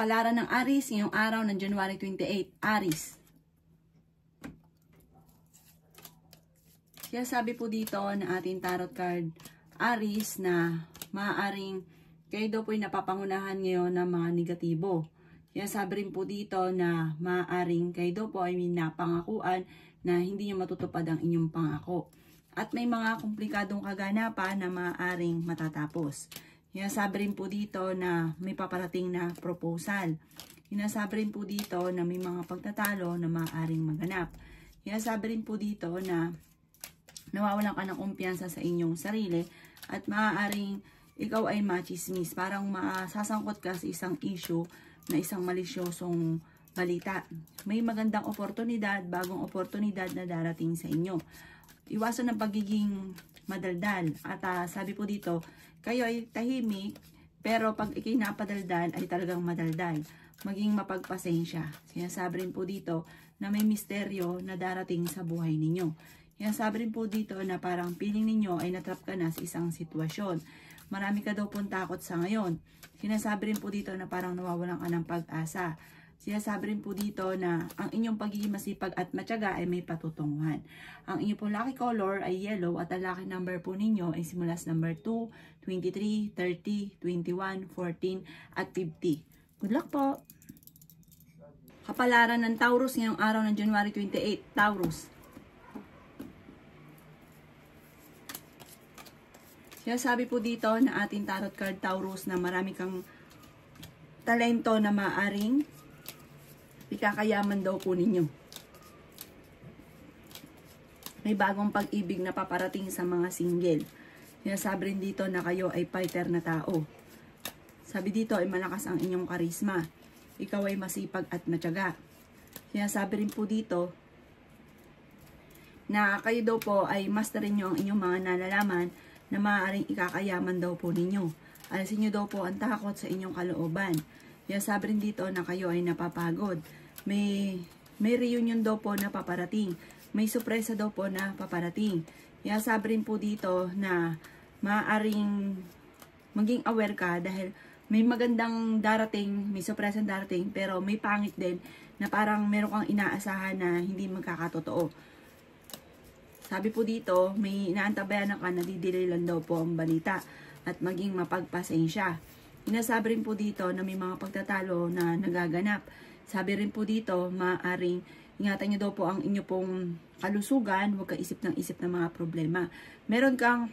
Kapalaran ng Aries ngayong araw ng January 28. Aries. Kaya sabi po dito na ating tarot card, Aries, na maaaring kayo daw po ay napapangunahan ngayon ng mga negatibo. Kaya sabi rin po dito na maaaring kayo daw po ay may napangakuan na hindi nyo matutupad ang inyong pangako. At may mga komplikadong kaganapan na maaaring matatapos. Sinasabi rin po dito na may paparating na proposal. Sinasabi rin po dito na may mga pagtatalo na maaaring maganap. Sinasabi rin po dito na nawawalan ka ng kumpiyansa sa inyong sarili at maaaring ikaw ay machismis. Parang masasangkot ka sa isang issue na isang malisyosong balita. May magandang oportunidad, bagong oportunidad na darating sa inyo. Iwasan ng pagiging madaldal. At sabi po dito, kayo ay tahimik, pero pag ikay napadaldal ay talagang madaldal. Maging mapagpasensya. Sinasabi rin po dito na may misteryo na darating sa buhay ninyo. Sinasabi rin po dito na parang feeling ninyo ay natrap ka na sa isang sitwasyon. Marami ka daw pong takot sa ngayon. Sinasabi rin po dito na parang nawawalan ka ng pag-asa. Sinasabi rin po dito na ang inyong pagiging masipag at matyaga ay may patutunguhan. Ang inyong pong lucky color ay yellow at ang lucky number po ninyo ay simula sa number 2, 23, 30, 21, 14 at 50. Good luck po! Kapalaran ng Taurus ngayong araw ng January 28. Taurus. Sinasabi po dito na ating tarot card Taurus na marami kang talento na maaring ikakayaman daw po ninyo. May bagong pag-ibig na paparating sa mga single. Sinasabi rin dito na kayo ay fighter na tao. Sabi dito ay malakas ang inyong karisma. Ikaw ay masipag at matyaga. Sinasabi rin po dito na kayo daw po ay masterin nyo ang inyong mga nalalaman na maaaring ikakayaman daw po ninyo. Alisin nyo daw po ang takot sa inyong kalooban. Sinasabi rin dito na kayo ay napapagod. May reunion daw po na paparating. May sorpresa daw po na paparating. Sinasabi rin po dito na maaaring maging aware ka dahil may magandang darating, may sorpresa darating, pero may pangit din na parang meron kang inaasahan na hindi magkakatotoo. Sabi po dito, may inaantabayan ka na didelay lang daw po ang balita at maging mapagpasensya. Sinasabi rin po dito na may mga pagtatalo na nagaganap. Sabi rin po dito, maaaring ingatan nyo daw po ang inyo pong kalusugan, huwag ka isip ng mga problema. Meron kang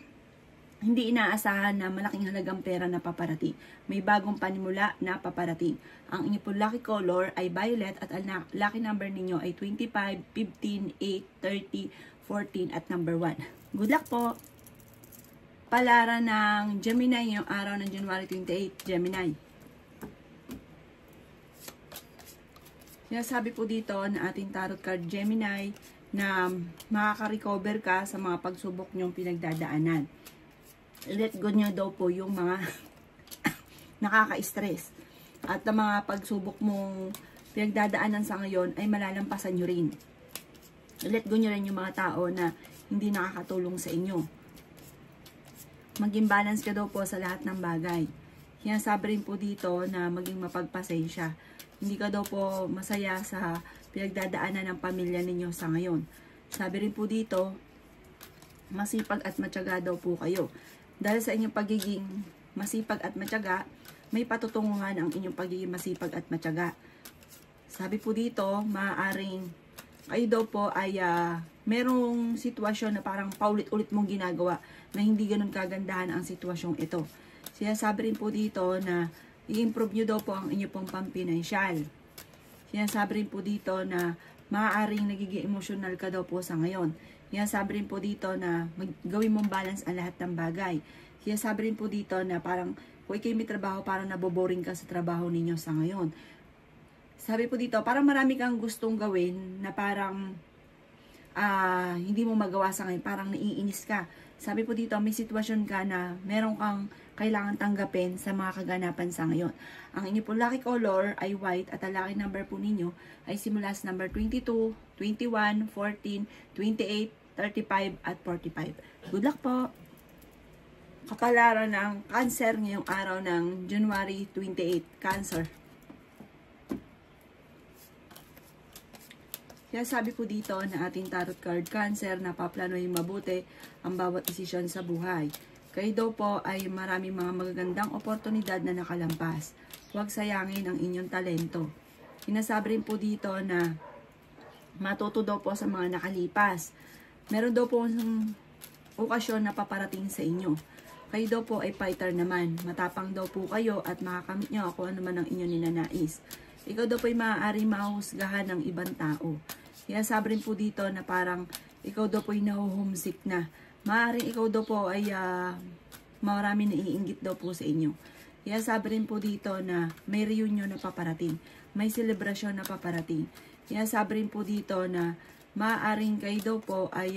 hindi inaasahan na malaking halagang pera na paparating. May bagong panimula na paparating. Ang inyo pong lucky color ay violet at ang lucky number ninyo ay 25, 15, 8, 30, 14 at number 1. Good luck po! Palaran ng Gemini ngayong araw ng January 28. Gemini. Sinasabi po dito na ating tarot card Gemini na makaka-recover ka sa mga pagsubok nyong pinagdadaanan. Let go nyo daw po yung mga nakaka-stress. At ang mga pagsubok mong pinagdadaanan sa ngayon ay malalampasan nyo rin. Let go nyo rin yung mga tao na hindi nakakatulong sa inyo. Maging balance ka daw po sa lahat ng bagay. Sinasabi rin po dito na maging mapagpasensya. Hindi ka daw po masaya sa pinagdadaanan ng pamilya ninyo sa ngayon. Sabi rin po dito, masipag at matyaga daw po kayo. Dahil sa inyong pagiging masipag at matyaga, may patutunguhan ang inyong pagiging masipag at matyaga. Sabi po dito, maaaring kayo daw po ay merong sitwasyon na parang paulit-ulit mong ginagawa na hindi ganun kagandahan ang sitwasyong ito. Sinasabi rin po dito na i-improve nyo daw po ang inyo pong pampinansyal. Sinasabi rin po dito na maaaring nagiging emotional ka daw po sa ngayon. Sinasabi rin po dito na gawin mong balance ang lahat ng bagay. Sinasabi rin po dito na parang kung ikay may trabaho, parang naboboring ka sa trabaho ninyo sa ngayon. Sabi po dito, parang marami kang gustong gawin na parang hindi mo magawa sa ngayon, parang naiinis ka. Sabi po dito, may sitwasyon ka na meron kang kailangan tanggapin sa mga kaganapan sa ngayon. Ang inyo po lucky color ay white at ang lucky number po ninyo ay simula sa number 22, 21, 14, 28, 35 at 45. Good luck po! Kapalaran ng Cancer ngayong araw ng January 28. Cancer. Kaya sabi po dito na ating tarot card, Cancer, napaplanohin mabuti ang bawat desisyon sa buhay. Kayo daw po ay maraming mga magagandang oportunidad na nakalampas. Huwag sayangin ang inyong talento. Sinasabi rin po dito na matuto daw po sa mga nakalipas. Meron daw po okasyon na paparating sa inyo. Kayo daw po ay fighter naman. Matapang daw po kayo at makakamit nyo kung ano man ang inyong ninanais. Ikaw daw po ay maaaring mahusgahan ng ibang tao. Kaya sabi rin po dito na parang ikaw daw po ay nahuhumsik na. Maaaring ikaw daw po ay marami naiinggit daw po sa inyo. Kaya sabi rin po dito na may reunion na paparating. May selebrasyon na paparating. Kaya sabi rin po dito na maaaring kayo daw po ay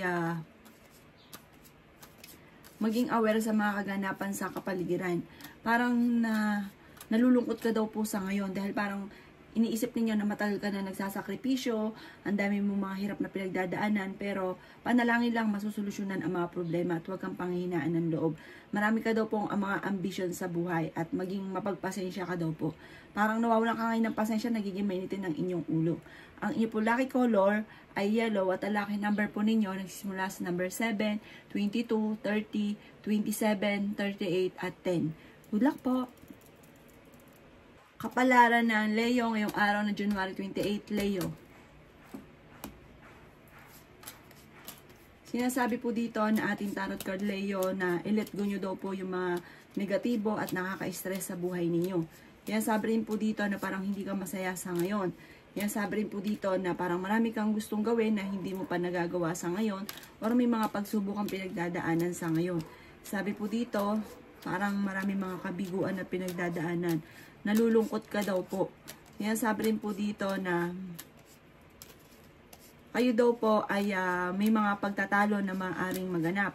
maging aware sa mga kaganapan sa kapaligiran. Parang nalulungkot ka daw po sa ngayon dahil parang iniisip ninyo na matagal ka na nagsasakripisyo, ang dami mo mga hirap na pinagdadaanan, pero panalangin lang masusolusyonan ang mga problema at huwag kang panghihinaan ng loob. Marami ka daw pong mga ambisyon sa buhay at maging mapagpasensya ka daw po. Parang nawawalan ka ngayon ng pasensya, nagiging mainitin ng inyong ulo. Ang inyo po lucky color ay yellow at ang lucky number po ninyo nagsisimula sa number 7, 22, 30, 27, 38 at 10. Good luck po! Kapalaran ng Leo ngayong araw na January 28, Leo. Sinasabi po dito na ating tarot card Leo na i-let go nyo daw po yung mga negatibo at nakaka-stress sa buhay ninyo. Kaya sabi rin po dito na parang hindi ka masaya sa ngayon. Kaya sabi rin po dito na parang marami kang gustong gawin na hindi mo pa nagagawa sa ngayon or may mga pagsubok kang pinagdadaanan sa ngayon. Sabi po dito, parang marami mga kabiguan na pinagdadaanan. Nalulungkot ka daw po. Kaya sabi rin po dito na kayo daw po ay may mga pagtatalo na maaaring maganap.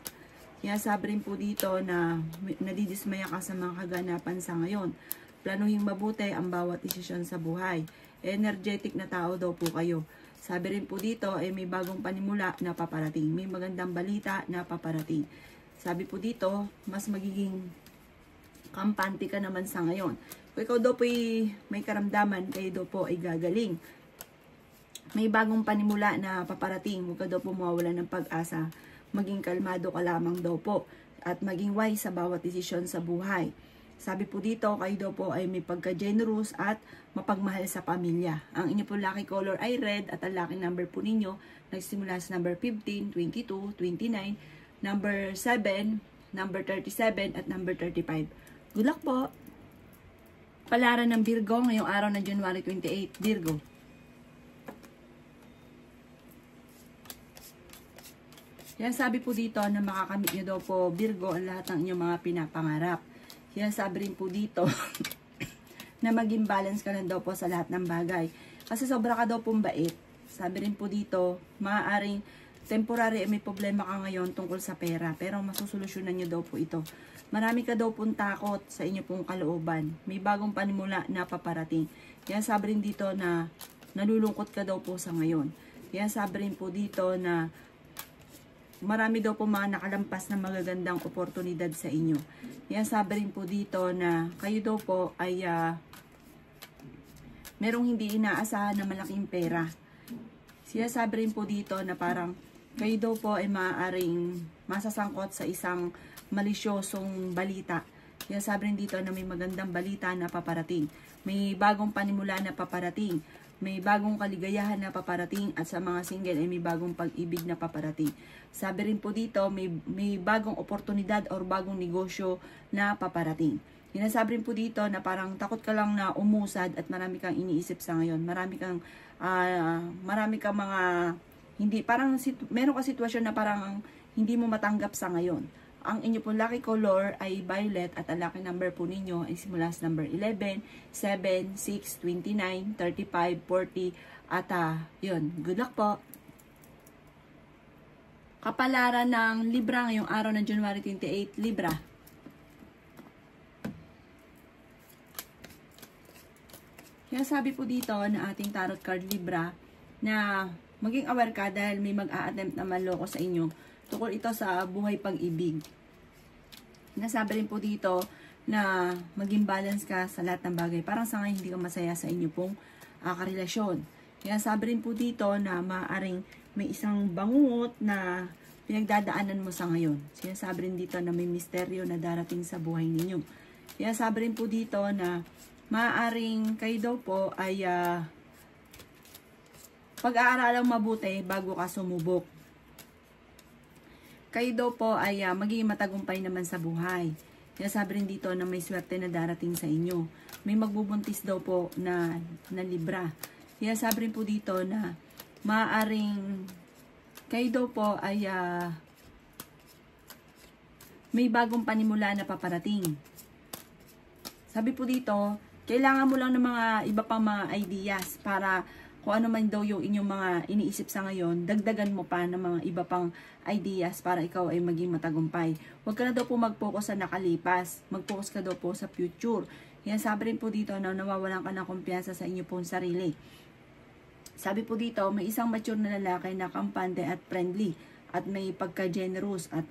Kaya sabi rin po dito na nadidismaya ka sa mga kaganapan sa ngayon. Planuhin mabuti ang bawat desisyon sa buhay. Energetic na tao daw po kayo. Sabi rin po dito ay may bagong panimula na paparating. May magandang balita na paparating. Sabi po dito, mas magiging kampante ka naman sa ngayon. Kung ikaw daw po may karamdaman, kayo daw po ay gagaling. May bagong panimula na paparating. Huwag ka daw po mawawala ng pag-asa. Maging kalmado ka lamang daw po. At maging wise sa bawat desisyon sa buhay. Sabi po dito, kayo daw po ay may pagka-generous at mapagmahal sa pamilya. Ang inyo po lucky color ay red at ang lucky number po ninyo nagsimula sa number 15, 22, 29, number 7, number 37 at number 35. Good luck po! Palaran ng Virgo ngayong araw na January 28, Virgo. Kaya sabi po dito na makakamit nyo daw po, Virgo, ang lahat ng inyong mga pinapangarap. Kaya sabi rin po dito na maging balance ka lang daw po sa lahat ng bagay. Kasi sobra ka daw pong bait. Sabi rin po dito, maaaring temporary may problema ka ngayon tungkol sa pera, pero masusolusyonan nyo daw po ito. Marami ka daw pong takot sa inyo pong kalooban. May bagong panimula na paparating. Kaya sabi rin dito na nalulungkot ka daw po sa ngayon. Kaya sabi rin po dito na marami daw po mga nakalampas na magagandang oportunidad sa inyo. Kaya sabi rin po dito na kayo daw po ay merong hindi inaasahan na malaking pera. Siya sabi rin po dito na parang kayo daw po ay maaaring masasangkot sa isang malisyosong balita. Kaya sabi rin dito na may magandang balita na paparating. May bagong panimula na paparating. May bagong kaligayahan na paparating. At sa mga single ay may bagong pag-ibig na paparating. Sabi rin po dito may bagong oportunidad or bagong negosyo na paparating. Sinasabi rin po dito na parang takot ka lang na umusad at marami kang iniisip sa ngayon. Marami kang mga hindi, parang meron ka sitwasyon na parang hindi mo matanggap sa ngayon. Ang inyo po lucky color ay violet at ang lucky number po ninyo ay simula sa number 11, 7, 6, 29, 35, 40 at yun. Good luck po! Kapalaran ng Libra ngayong araw ng January 28, Libra. Kaya sabi po dito na ating tarot card Libra na maging aware ka dahil may mag-a-attempt na manloko sa inyo. Tukol ito sa buhay pag-ibig. Nasabi rin po dito na maging balance ka sa lahat ng bagay. Parang sa ngayon hindi ka masaya sa inyo pong karelasyon. Kaya sabi rin po dito na maaaring may isang bangungot na pinagdadaanan mo sa ngayon. Sinasabi rin dito na may misteryo na darating sa buhay ninyo. Kaya sabi rin po dito na maaaring kayo daw po ay pag-aaralang mabuti bago ka sumubok. Kayo daw po ay magiging matagumpay naman sa buhay. Kaya sabi rin dito na may swerte na darating sa inyo. May magbubuntis daw po na Libra. Kaya sabi rin po dito na maaaring kayo daw po ay may bagong panimula na paparating. Sabi po dito, kailangan mo lang ng mga iba pang mga ideas para kung ano man daw yung inyong mga iniisip sa ngayon, dagdagan mo pa ng mga iba pang ideas para ikaw ay maging matagumpay. Huwag ka na daw po mag-focus sa nakalipas. Mag-focus ka daw po sa future. Yan, sabi rin po dito na nawawalan ka ng kumpiyansa sa inyo pong sarili. Sabi po dito, may isang mature na lalaki na kampante at friendly at may pagka-generous at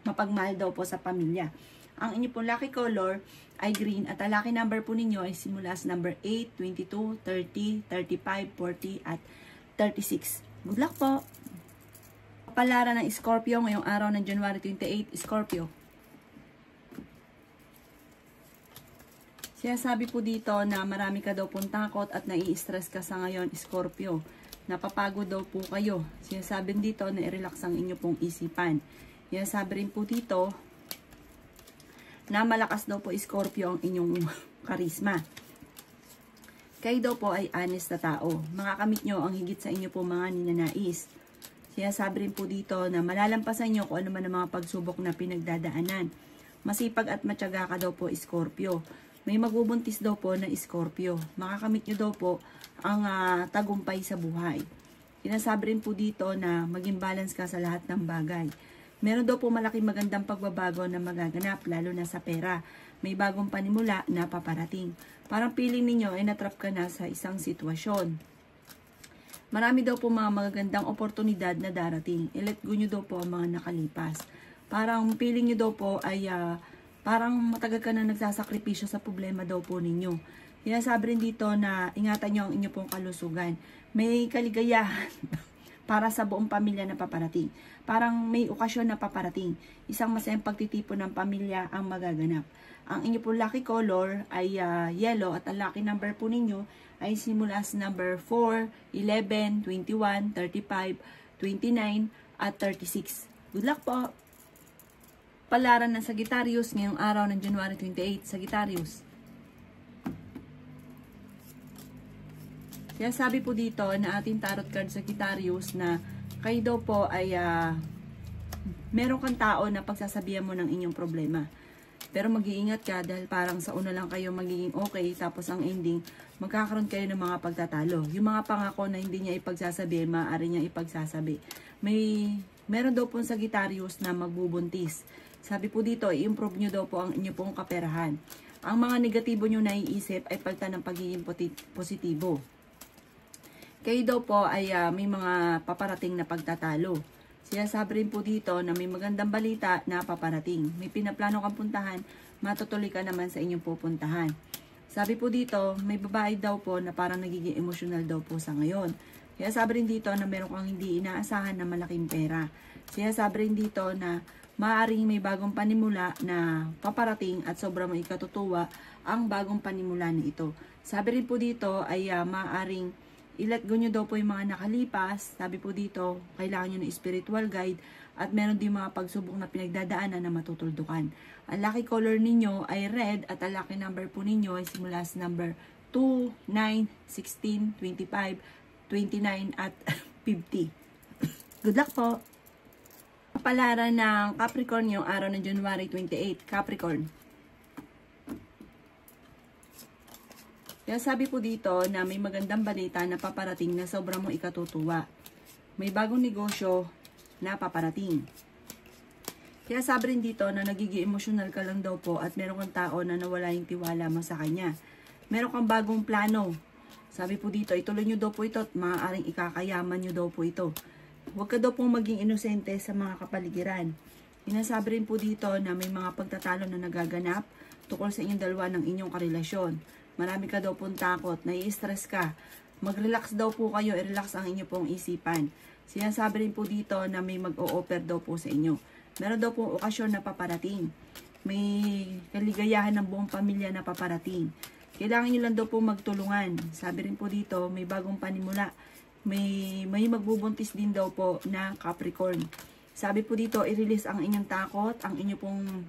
mapagmahal daw po sa pamilya. Ang inyo pong lucky color ay green at ang lucky number po ninyo ay simula sa number 8, 22, 30, 35, 40 at 36. Good luck po! Kapalaran ng Scorpio ngayong araw ng January 28, Scorpio. Sabi po dito na marami ka daw pong takot at nai-stress ka sa ngayon, Scorpio. Napapagod daw po kayo. Sinasabi dito na i-relax ang inyo pong isipan. Sabi rin po dito na malakas daw po, Scorpio, ang inyong karisma. Kayo daw po ay honest na tao. Makakamit nyo ang higit sa inyo po mga ninanais. Sabi rin po dito na malalampasan nyo kung ano man ang mga pagsubok na pinagdadaanan. Masipag at matyaga ka daw po, Scorpio. May magbubuntis daw po na Scorpio. Makakamit nyo daw po ang tagumpay sa buhay. Sinasabi rin po dito na maging balance ka sa lahat ng bagay. Meron daw po malaking magandang pagbabago na magaganap, lalo na sa pera. May bagong panimula na paparating. Parang feeling ninyo ay natrap ka na sa isang sitwasyon. Marami daw po mga magagandang oportunidad na darating. I-let go nyo daw po ang mga nakalipas. Parang feeling nyo daw po ay parang matagal ka na nagsasakripisyo sa problema daw po ninyo. Sabi rin dito na ingatan nyo ang inyo pong kalusugan. May kaligayahan para sa buong pamilya na paparating. Parang may okasyon na paparating. Isang masayang pagtitipon ng pamilya ang magaganap. Ang inyo po lucky color ay yellow at ang lucky number po ninyo ay simula sa number 4, 11, 21, 35, 29 at 36. Good luck po! Palaran ng Sagittarius ngayong araw ng January 28, Sagittarius. Kaya sabi po dito na ating tarot card Sagittarius na kayo daw po ay meron kang tao na pagsasabihan mo ng inyong problema. Pero mag-iingat ka dahil parang sa una lang kayo magiging okay tapos ang ending magkakaroon kayo ng mga pagtatalo. Yung mga pangako na hindi niya ipagsasabi, maaari niya ipagsasabi. Meron daw po Sagittarius na magbubuntis. Sabi po dito, i-improve nyo daw po ang inyo pong kaperahan. Ang mga negatibo nyo naiisip ay palitan ng pagiging positibo. Kayo daw po ay may mga paparating na pagtatalo. Sabi rin po dito na may magandang balita na paparating. May pinaplano kang puntahan, matutuloy ka naman sa inyong pupuntahan. Sabi po dito, may babae daw po na parang nagiging emotional daw po sa ngayon. Kaya sabi rin dito na meron kang hindi inaasahan na malaking pera. Sabi rin dito na maaaring may bagong panimula na paparating at sobrang ikatutuwa ang bagong panimula na ito. Sabi rin po dito ay maaaring i-let go nyo daw po yung mga nakalipas. Sabi po dito, kailangan nyo ng spiritual guide at meron din mga pagsubok na pinagdadaanan na matutuldukan. Ang lucky color ninyo ay red at ang lucky number po ninyo ay simula sa number 2, 9, 16, 25, 29 at 50. Good luck po! Palaran ng Capricorn yung araw ng January 28, Capricorn. Kaya sabi po dito na may magandang balita na paparating na sobrang mo ikatutuwa. May bagong negosyo na paparating. Kaya sabi rin dito na nagiging emotional ka lang daw po at meron kang tao na nawala yung tiwala mo sa kanya. Meron kang bagong plano. Sabi po dito, ituloy nyo daw po ito at maaaring ikakayaman nyo daw po ito. Huwag ka daw pong maging inosente sa mga kapaligiran. Inasabi rin po dito na may mga pagtatalo na nagaganap tukol sa inyong dalawa ng inyong karelasyon. Marami ka daw pong takot, nai-stress ka. Mag-relax daw po kayo, i-relax ang inyo pong isipan. Sinasabi rin po dito na may mag-o-offer daw po sa inyo. Meron daw po okasyon na paparating. May kaligayahan ng buong pamilya na paparating. Kailangan nyo lang daw po magtulungan. Sabi rin po dito, may bagong panimula. May magbubuntis din daw po na Capricorn. Sabi po dito, i-release ang inyong takot, ang inyo pong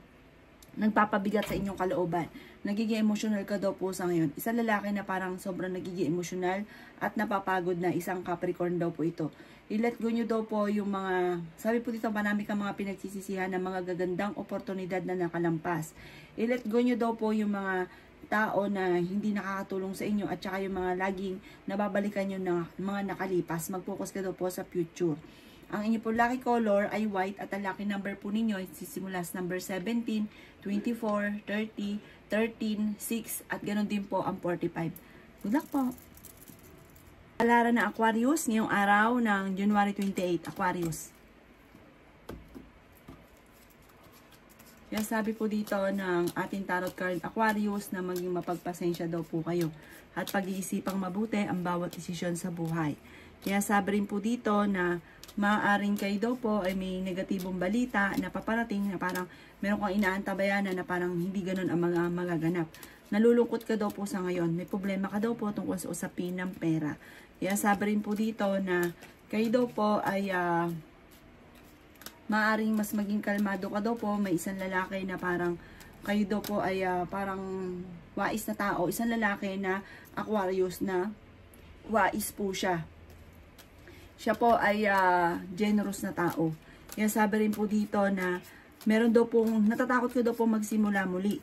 nagpapabigat sa inyong kalooban. Nagiging emotional ka daw po sa ngayon. Isang lalaki na parang sobrang nagiging emotional at napapagod na, isang Capricorn daw po ito. I-let go nyo daw po yung mga, sabi po dito, marami kang mga pinagsisisihan ng mga gagandang oportunidad na nakalampas. I-let go nyo daw po yung mga tao na hindi nakakatulong sa inyo at saka yung mga laging nababalikan nyo ng mga nakalipas. Mag-focus ka daw po sa future. Ang inyo po lucky color ay white at ang lucky number po ninyo ay sisimula sa number 17, 24, 30, 13, 6 at ganoon din po ang 45. Good luck po! Alara na Aquarius ngayong araw ng January 28, Aquarius. Kaya sabi po dito ng ating tarot card Aquarius na maging mapagpasensya daw po kayo at pag-iisipang mabuti ang bawat desisyon sa buhay. Kaya sabi rin po dito na maaaring kayo daw po ay may negatibong balita na paparating na parang meron kang inaantabayanan na parang hindi ganun ang mga magaganap. Nalulungkot ka daw po sa ngayon. May problema ka daw po tungkol sa usapin ng pera. Kaya sabi rin po dito na kayo daw po ay maaaring mas maging kalmado ka daw po. May isang lalaki na parang kayo daw po ay parang wais na tao. Isang lalaki na Aquarius na wais po siya. Siya po ay generous na tao. Kaya sabi rin po dito na meron daw pong, natatakot ka daw po magsimula muli.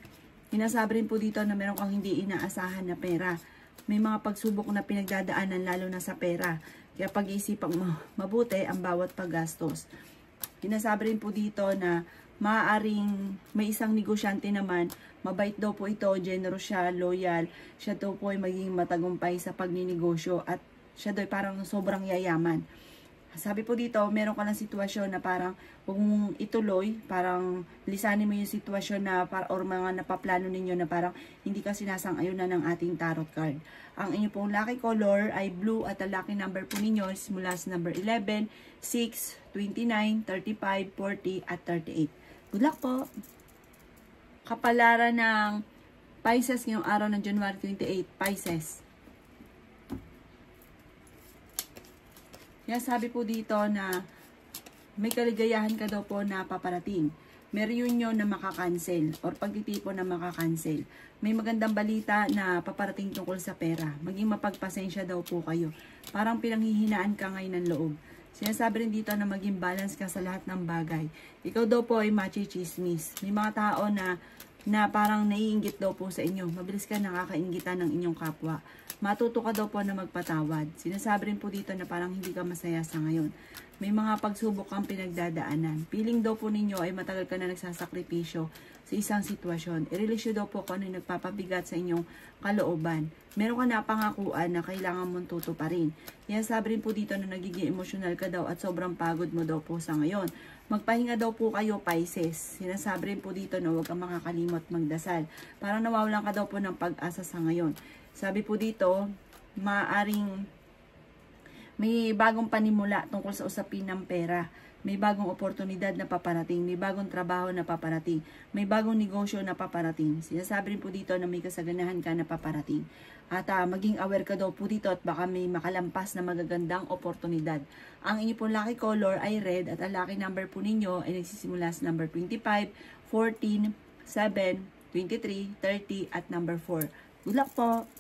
Hinasabi rin po dito na meron kang hindi inaasahan na pera. May mga pagsubok na pinagdadaanan lalo na sa pera. Kaya pag-iisipang mabuti ang bawat paggastos. Hinasabi rin po dito na maaaring may isang negosyante naman, mabait daw po ito, generous siya, loyal. Siya daw po ay maging matagumpay sa pagninegosyo at siya daw parang sobrang yayaman. Sabi po dito, meron ka ng sitwasyon na parang huwag mong ituloy, parang lisanin mo yung sitwasyon na or mga napaplano ninyo na parang hindi ka sinasang-ayunan ng ating tarot card. Ang inyo pong lucky color ay blue at ang lucky number po ninyo simula sa number 11, 6, 29, 35, 40 at 38. Good luck po! Kapalaran ng Pisces ngayong araw ng January 28, Pisces. Kaya sabi po dito na may kaligayahan ka daw po na paparating. May reunion na makakancel or pagtitipon na makakancel. May magandang balita na paparating tungkol sa pera. Maging mapagpasensya daw po kayo. Parang pinanghihinaan ka ngayon ng loob. Sinasabi rin dito na maging balance ka sa lahat ng bagay. Ikaw daw po ay machichismis. May mga tao na parang naiinggit daw po sa inyo. Mabilis ka nakakainggitan ng inyong kapwa. Matuto ka daw po na magpatawad. Sinasabi rin po dito na parang hindi ka masaya sa ngayon. May mga pagsubok kang pinagdadaanan. Piling daw po ninyo ay matagal ka na nagsasakripisyo sa isang sitwasyon. I-release daw po kung ano yung nagpapabigat sa inyong kalooban. Meron ka na pangakuan na kailangan mong tutuparin. Kaya sabi rin po dito na nagiging emotional ka daw at sobrang pagod mo daw po sa ngayon. Magpahinga daw po kayo, Pisces. Sinasabi rin po dito na huwag kang makakalimot magdasal. Parang nawawalan ka daw po ng pag-asa sa ngayon. Sabi po dito, maaaring may bagong panimula tungkol sa usapin ng pera. May bagong oportunidad na paparating. May bagong trabaho na paparating. May bagong negosyo na paparating. Sinasabi rin po dito na may kasaganahan ka na paparating. At maging aware ka daw po dito at baka may makalampas na magagandang oportunidad. Ang inyo pong lucky color ay red at ang lucky number po ninyo ay nagsisimula sa number 25, 14, 7, 23, 30 at number 4. Good luck po!